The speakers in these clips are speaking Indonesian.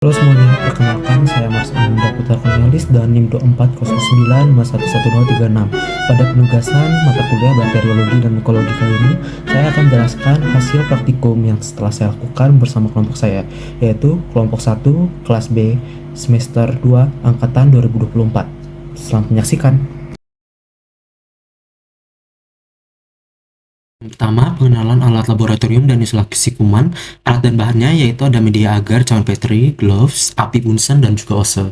Halo semuanya, perkenalkan saya Mas Ananda Putra Cornelis dan NIM 2409 Pada penugasan mata kuliah bakteriologi dan mikologi kali ini, saya akan menjelaskan hasil praktikum yang setelah saya lakukan bersama kelompok saya, yaitu kelompok 1, kelas B, semester 2, angkatan 2024. Selamat menyaksikan. Pertama, pengenalan alat laboratorium dan isolasi kuman. Alat dan bahannya yaitu ada media agar, cawan Petri, gloves, api Bunsen, dan juga ose.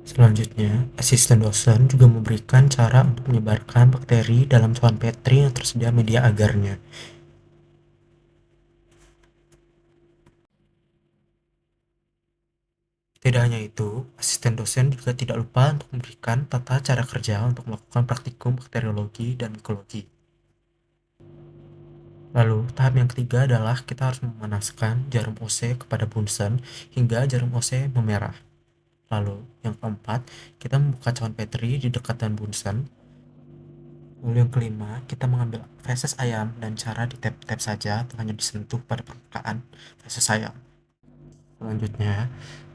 Selanjutnya, asisten dosen juga memberikan cara untuk menyebarkan bakteri dalam cawan Petri yang tersedia media agarnya. Tidak hanya itu, asisten dosen juga tidak lupa untuk memberikan tata cara kerja untuk melakukan praktikum bakteriologi dan mikologi. Lalu, tahap yang ketiga adalah kita harus memanaskan jarum OC kepada Bunsen hingga jarum OC memerah. Lalu, yang keempat, kita membuka cawan Petri di dekat dan Bunsen. Lalu yang kelima, kita mengambil feses ayam dan cara ditap-tap saja atau hanya disentuh pada permukaan feses ayam. Selanjutnya,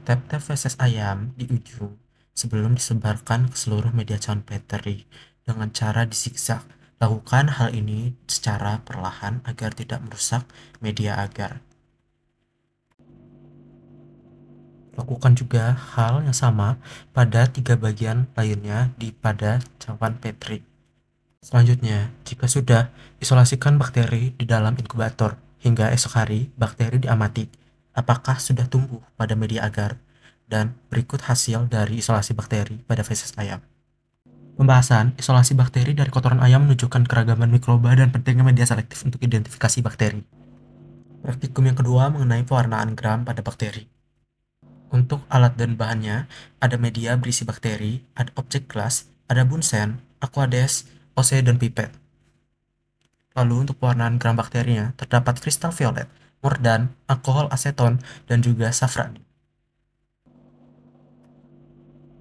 tap-tap feses ayam di ujung sebelum disebarkan ke seluruh media cawan Petri dengan cara disiksak. Lakukan hal ini secara perlahan agar tidak merusak media agar. Lakukan juga hal yang sama pada 3 bagian lainnya pada cawan Petri. Selanjutnya, jika sudah, isolasikan bakteri di dalam inkubator hingga esok hari bakteri diamati apakah sudah tumbuh pada media agar, dan berikut hasil dari isolasi bakteri pada feses ayam. Pembahasan isolasi bakteri dari kotoran ayam menunjukkan keragaman mikroba dan pentingnya media selektif untuk identifikasi bakteri. Praktikum yang kedua mengenai pewarnaan gram pada bakteri. Untuk alat dan bahannya, ada media berisi bakteri, ada objek gelas, ada Bunsen, Aquades, OC, dan pipet. Lalu untuk pewarnaan gram bakterinya, terdapat kristal violet, mordan, alkohol aseton, dan juga safranin.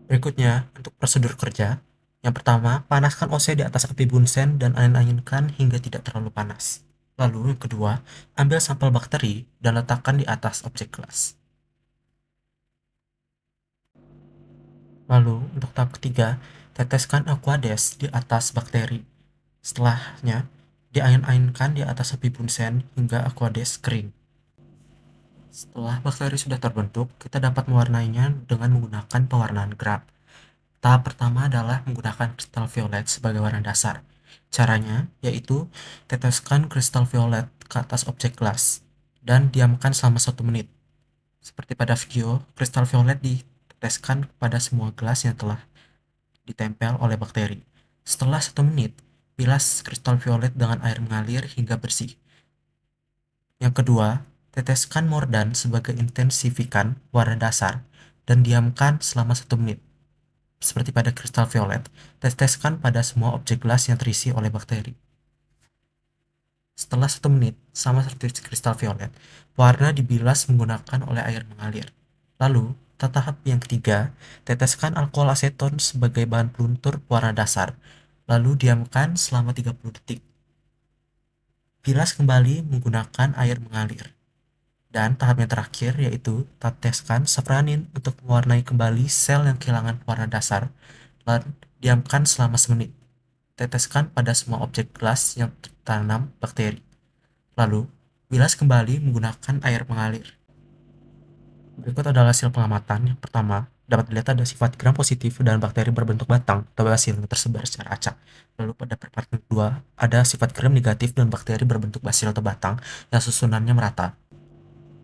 Berikutnya, untuk prosedur kerja. Yang pertama, panaskan OC di atas api Bunsen dan angin-anginkan hingga tidak terlalu panas. Lalu yang kedua, ambil sampel bakteri dan letakkan di atas objek gelas. Lalu untuk tahap ketiga, teteskan Aquades di atas bakteri. Setelahnya, diangin-anginkan di atas api Bunsen hingga Aquades kering. Setelah bakteri sudah terbentuk, kita dapat mewarnainya dengan menggunakan pewarnaan gram. Tahap pertama adalah menggunakan kristal violet sebagai warna dasar. Caranya yaitu teteskan kristal violet ke atas objek gelas dan diamkan selama 1 menit. Seperti pada video, kristal violet diteteskan pada semua gelas yang telah ditempel oleh bakteri. Setelah 1 menit, bilas kristal violet dengan air mengalir hingga bersih. Yang kedua, teteskan mordan sebagai intensifikan warna dasar dan diamkan selama 1 menit. Seperti pada kristal violet, teteskan pada semua objek gelas yang terisi oleh bakteri. Setelah 1 menit, sama seperti kristal violet, warna dibilas menggunakan oleh air mengalir. Lalu, tahap yang ketiga, teteskan alkohol aseton sebagai bahan peluntur warna dasar, lalu diamkan selama 30 detik. Bilas kembali menggunakan air mengalir. Dan tahap yang terakhir yaitu teteskan safranin untuk mewarnai kembali sel yang kehilangan warna dasar, lalu diamkan selama 1 menit. Teteskan pada semua objek gelas yang tertanam bakteri. Lalu, bilas kembali menggunakan air mengalir. Berikut adalah hasil pengamatan. Yang pertama, dapat dilihat ada sifat gram positif dan bakteri berbentuk batang atau basil yang tersebar secara acak. Lalu pada part kedua, ada sifat gram negatif dan bakteri berbentuk basil atau batang yang susunannya merata.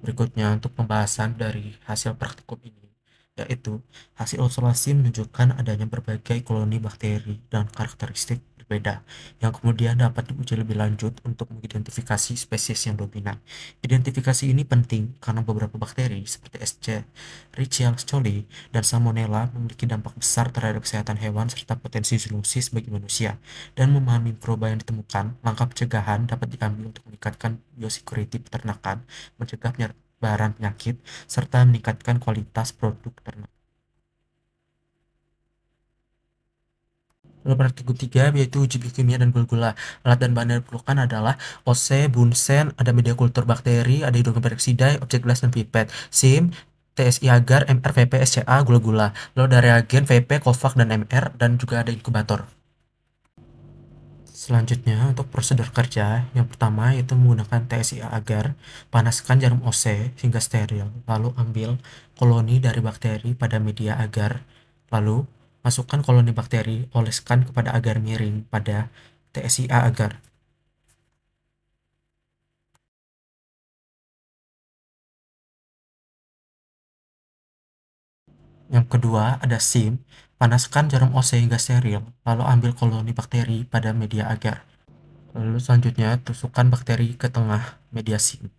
Berikutnya untuk pembahasan dari hasil praktikum ini, yaitu hasil isolasi menunjukkan adanya berbagai koloni bakteri dan karakteristik berbeda yang kemudian dapat diuji lebih lanjut untuk mengidentifikasi spesies yang dominan. Identifikasi ini penting karena beberapa bakteri seperti Escherichia coli dan Salmonella memiliki dampak besar terhadap kesehatan hewan serta potensi zoonosis bagi manusia. Dan memahami mikroba yang ditemukan, langkah pencegahan dapat diambil untuk meningkatkan biosecurity peternakan, mencegah penyebaran penyakit, serta meningkatkan kualitas produk ternak. Lalu praktikum 3 yaitu uji biokimia dan gula-gula. Alat dan bahan yang diperlukan adalah OC, bunsen, ada media kultur bakteri, ada hidrogen objek gelas dan pipet, SIM, TSI agar, MR, VP, SCA, gula-gula. Lalu ada reagen, VP, Kovac, dan MR, dan juga ada inkubator. Selanjutnya, untuk prosedur kerja, yang pertama yaitu menggunakan TSI agar, panaskan jarum OC hingga steril, lalu ambil koloni dari bakteri pada media agar, lalu masukkan koloni bakteri, oleskan kepada agar miring pada TSI agar. Yang kedua, ada SIM, panaskan jarum OC hingga steril, lalu ambil koloni bakteri pada media agar. Lalu selanjutnya, tusukkan bakteri ke tengah media SIM.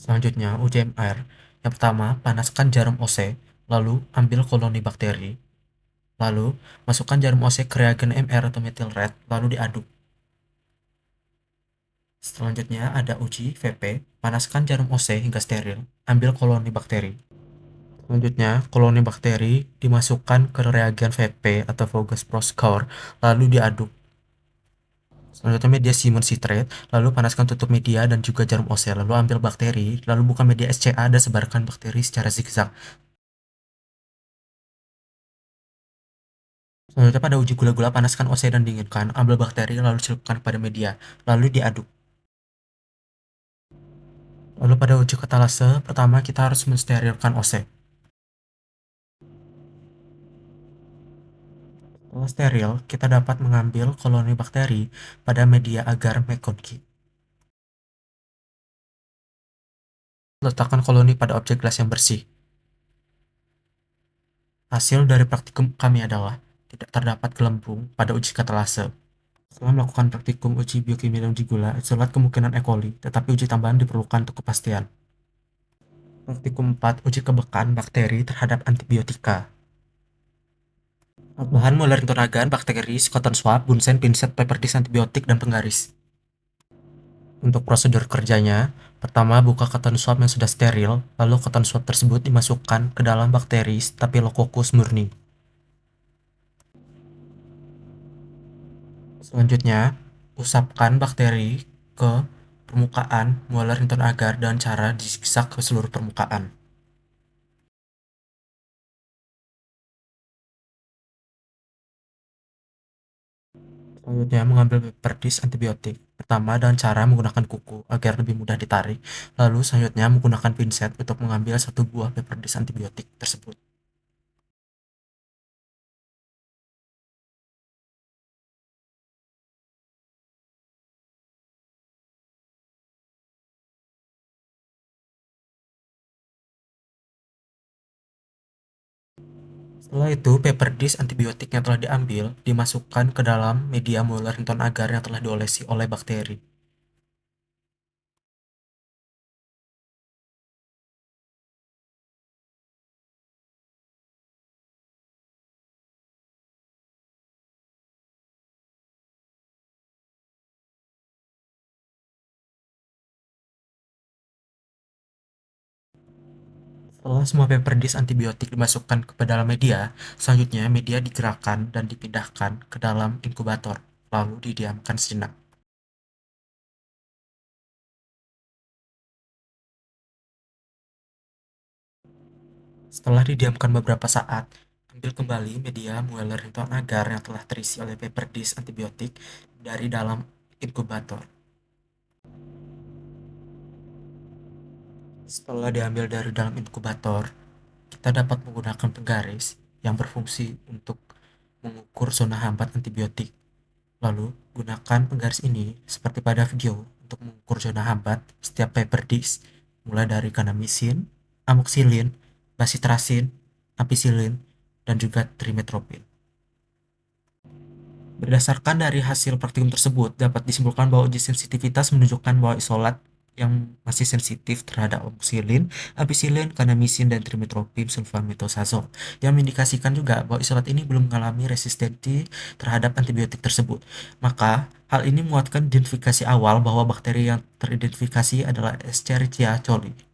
Selanjutnya, uji MR. Yang pertama, panaskan jarum OC, lalu ambil koloni bakteri, lalu masukkan jarum OC ke reagen MR atau methyl red, lalu diaduk. Selanjutnya ada uji VP, panaskan jarum OC hingga steril, ambil koloni bakteri. Selanjutnya, koloni bakteri dimasukkan ke reagen VP atau Voges Proscore, lalu diaduk. Selanjutnya media Simon citrate, lalu panaskan tutup media dan juga jarum OC, lalu ambil bakteri, lalu buka media SCA dan sebarkan bakteri secara zigzag. Selanjutnya pada uji gula-gula, panaskan OC dan dinginkan, ambil bakteri lalu celupkan pada media, lalu diaduk. Lalu pada uji katalase, pertama kita harus mensterilkan OC. Setelah steril, kita dapat mengambil koloni bakteri pada media agar McConkie. Letakkan koloni pada objek gelas yang bersih. Hasil dari praktikum kami adalah tidak terdapat gelembung pada uji katalase. Setelah melakukan praktikum uji biokimia dan uji gula, isolat kemungkinan E. coli, tetapi uji tambahan diperlukan untuk kepastian. Praktikum 4, uji kebekan bakteri terhadap antibiotika. Bahan mulai rintonagan, bakteri, cotton swab, bunsen, pinset, paper dish, antibiotik, dan penggaris. Untuk prosedur kerjanya, pertama buka cotton swab yang sudah steril, lalu cotton swab tersebut dimasukkan ke dalam bakteri Staphylococcus murni. Selanjutnya, usapkan bakteri ke permukaan mualar rinton agar dengan cara disiksa ke seluruh permukaan. Selanjutnya, mengambil paper dish antibiotik. Pertama dengan cara menggunakan kuku agar lebih mudah ditarik. Lalu selanjutnya menggunakan pinset untuk mengambil satu buah paper dish antibiotik tersebut. Setelah itu, paper dish antibiotik yang telah diambil dimasukkan ke dalam media mualar rinton agar yang telah diolesi oleh bakteri. Setelah semua paper dish antibiotik dimasukkan ke dalam media, selanjutnya media digerakkan dan dipindahkan ke dalam inkubator, lalu didiamkan sejenak. Setelah didiamkan beberapa saat, ambil kembali media mualar rinton agar yang telah terisi oleh paper dish antibiotik dari dalam inkubator. Setelah diambil dari dalam inkubator, kita dapat menggunakan penggaris yang berfungsi untuk mengukur zona hambat antibiotik. Lalu, gunakan penggaris ini seperti pada video untuk mengukur zona hambat setiap paper dish, mulai dari kanamisin, amoxicillin, basitracin, ampicillin, dan juga trimetoprim. Berdasarkan dari hasil praktikum tersebut, dapat disimpulkan bahwa uji sensitivitas menunjukkan bahwa isolat yang masih sensitif terhadap amoxicillin, ampicillin, kanamisin, dan trimetoprim sulfametosazol, yang mengindikasikan juga bahwa isolat ini belum mengalami resistensi terhadap antibiotik tersebut. Maka, hal ini menguatkan identifikasi awal bahwa bakteri yang teridentifikasi adalah Escherichia coli.